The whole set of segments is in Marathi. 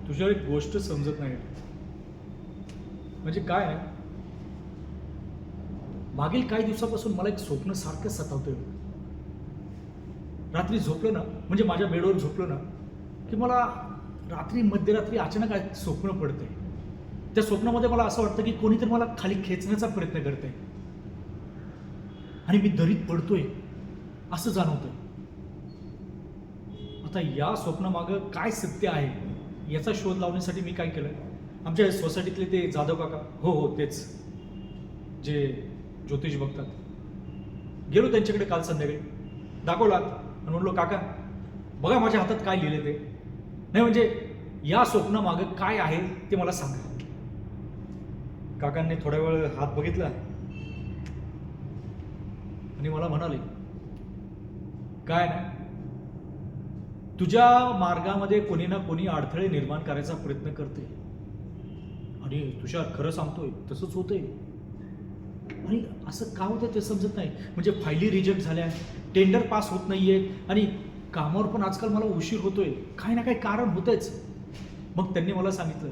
तुझ्या एक गोष्ट समजत नाही. म्हणजे काय आहे, मागील काही दिवसापासून मला एक स्वप्न सारखं सतावतंय. रात्री झोपलं ना, म्हणजे माझ्या बेडवर झोपलं ना, की मला रात्री मध्यरात्री अचानक एक स्वप्न पडतंय. त्या स्वप्नामध्ये मला असं वाटतं की कोणीतरी मला खाली खेचण्याचा प्रयत्न करतंय आणि मी दरीत पडतोय असं जाणवतंय. आता या स्वप्नामागं काय सत्य आहे याचा शोध लावण्यासाठी मी काय केलं, आमच्या सोसायटीतले ते जाधव काका, हो हो तेच, जे ज्योतिष बघतात, गेलो त्यांच्याकडे काल संध्याकाळी, दाखवला आणि म्हणलो काका बघा माझ्या हातात काय लिहिले ते, नाही म्हणजे या स्वप्नामागं काय आहे ते मला सांगा. काकांनी थोड्या वेळ हात बघितला आणि मला म्हणाले, काय ना, तुझ्या मार्गामध्ये कोणी ना कोणी अडथळे निर्माण करायचा प्रयत्न करते आणि तुषार खरं सांगतोय तसंच होतंय. आणि असं का होतं ते समजत नाही. म्हणजे फायली रिजेक्ट झाल्या, टेंडर पास होत नाहीये आणि कामावर पण आजकाल मला उशीर होतोय, काही ना काही कारण होतंच. मग त्यांनी मला सांगितलं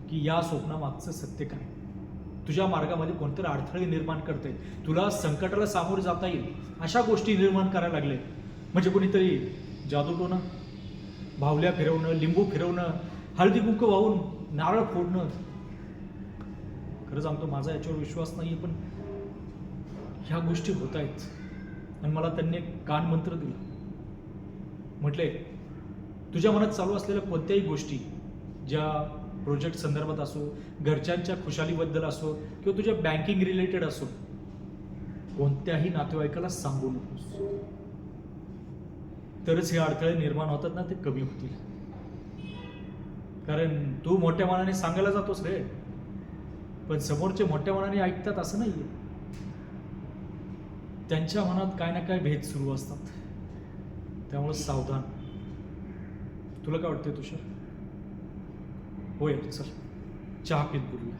की या स्वप्नामागचं सत्य काय, तुझ्या मार्गामध्ये कोणतरी अडथळे निर्माण करते, तुला संकटाला सामोरे जाता येईल अशा गोष्टी निर्माण करायला लागले. म्हणजे कोणीतरी जादूटोणं, भावल्या फिरवणं, लिंबू फिरवणं, हळदी कुंकू वाहून नारळ फोडणं. खरं सांगतो माझा याच्यावर विश्वास नाही आहे, पण ह्या गोष्टी होत आहेत. आणि मला त्यांनी एक कानमंत्र दिला. म्हटले तुझ्या मनात चालू असलेल्या कोणत्याही गोष्टी, ज्या प्रोजेक्ट संदर्भात असो, घरच्यांच्या खुशालीबद्दल असो किंवा तुझ्या बँकिंग रिलेटेड असो, कोणत्याही नातेवाईकाला सांगू नकोस. तरच हे अडथळे निर्माण होतात ना, ते कमी होतील. कारण तू मोठ्या मनाने सांगायला जातोस रे, पण समोरचे मोठ्या मनाने ऐकतात असं नाहीये. त्यांच्या मनात काय ना काय भेद सुरू असतात. त्यामुळे सावधान. तुला काय वाटतंय तुषार? होय चल चहा पीत बोलूया.